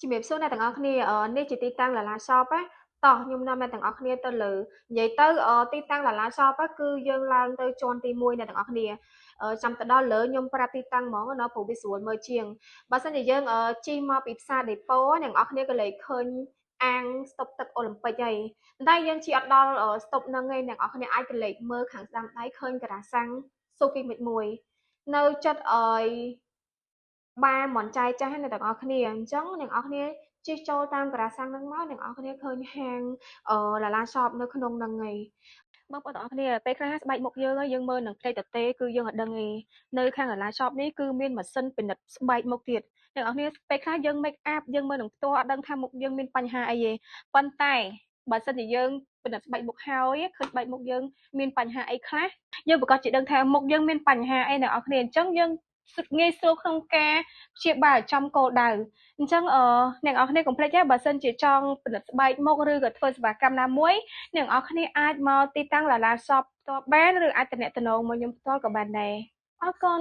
ជំរាបសួរអ្នកទាំងអស់គ្នានេះជាទីតាំងឡាឡា shop ណាតោះខ្ញុំនាំអ្នកទាំងអស់គ្នាទៅលើនិយាយទៅទីតាំងឡាឡា shop គឺយើងឡើងទៅជាន់ទី1អ្នកទាំងអស់គ្នាចាំទៅដល់លើខ្ញុំប្រាប់ទីតាំងហ្មងណាព្រោះវាស្រួលមើលជាងបើសិនជាយើងជិះមកពីផ្សារដេប៉ូអ្នកទាំងអស់គ្នាក៏លេចឃើញអាងស្តុបទឹកអូឡ িম্প ិកហើយតែយើងជិះអត់ដល់ស្តុបហ្នឹងឯងអ្នកទាំងអស់គ្នាអាចទៅលេចមើលខាងស្ដាំដៃឃើញការ៉ាសាំងស៊ូគីមិចមួយនៅចិត្តបារមន់ចាយចាស់អ្នកទាំងអស់គ្នាអញ្ចឹងអ្នកទាំងអស់គ្នាជិះចូលតាមការ៉ាសាំងហ្នឹងមកអ្នកទាំងអស់គ្នាឃើញហាងឡាឡា shop នៅក្នុងហ្នឹងឯងបងប្អូនទាំងអស់គ្នាពេលខ្លះស្បែកមុខយើងមើលនឹងផ្ទៃទទេគឺយើងអត់ដឹងទេនៅខាងឡាឡា shop នេះគឺមានម៉ាស៊ីនពិនិត្យស្បែកមុខទៀតអ្នកទាំងអស់គ្នាពេលខ្លះយើង make up យើងមើលនឹងផ្ទាល់អត់ដឹងថាមុខយើងមានបញ្ហាអីទេប៉ុន្តែបើសិនជាយើងពិនិត្យស្បែកមុខហើយឃើញស្បែកមុខយើងមានបញ្ហាអីខ្លះយើងប្រកាសជាដឹងថាមុខយើងមានបញ្ហាអីអ្នកនរគ្នាអញ្ចឹងយើងងាយស្រួលក្នុងការព្យាបាលចំគោលដៅអញ្ចឹងអ្នកនរគ្នាកុំភ្លេចណាបើសិនជាចង់ពិនិត្យស្បែកមុខឬក៏ធ្វើសេវាកម្មណាមួយអ្នកនរគ្នាអាចមកទីតាំងឡាឡា shop ផ្ទាល់បានឬអាចតំណែងមកខ្ញុំផ្ទាល់ក៏បានដែរអរគុណ